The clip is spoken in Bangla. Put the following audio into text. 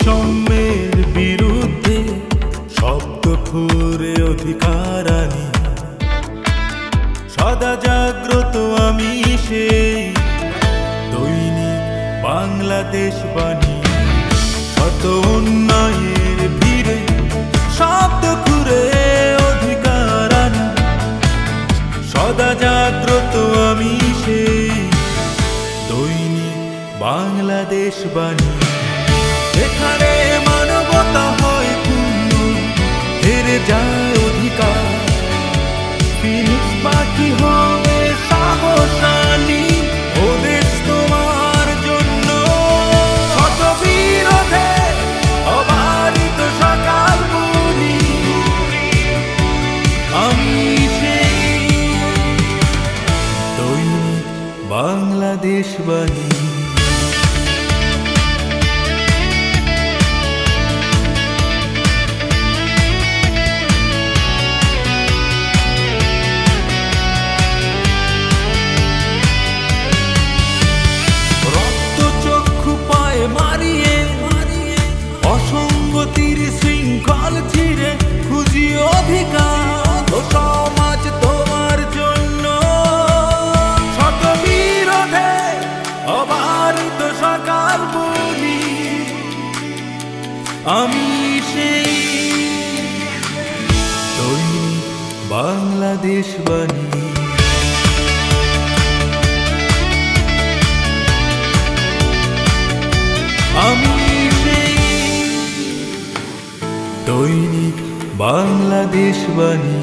বৈষম্যের বিরুদ্ধে শব্দ খুঁড়ে অধিকার আনি। সদা জাগ্রত আমি সেই দৈনিক বাংলাদেশ বাণী। শত অন্যায়ের ভিড়ে শব্দ খুঁড়ে অধিকার আনি। সদা জাগ্রত আমি সেই দৈনিক বাংলাদেশ বাণী। এখানে মানবতা হয় পূর্ণ, হেরে যায় অধিকার। ফিনিক্স পাখি হবে সাহসানী, ও দেশ তোমার জন্য। শত বিরোধে অবারিত সকাল বলি, আমি সেই দৈনিক বাংলাদেশ বাণী। মারিয়ে অসঙ্গতির শৃঙ্খল ছিঁড়ে খুঁজি অধিকার ও সমাজ তোমার জন্য। শত বিরোধে অবারিত সকাল বলি, আমি সেই দৈনিক বাংলাদেশ বাণী। আমি সেই দৈনিক বাংলাদেশ বাণী।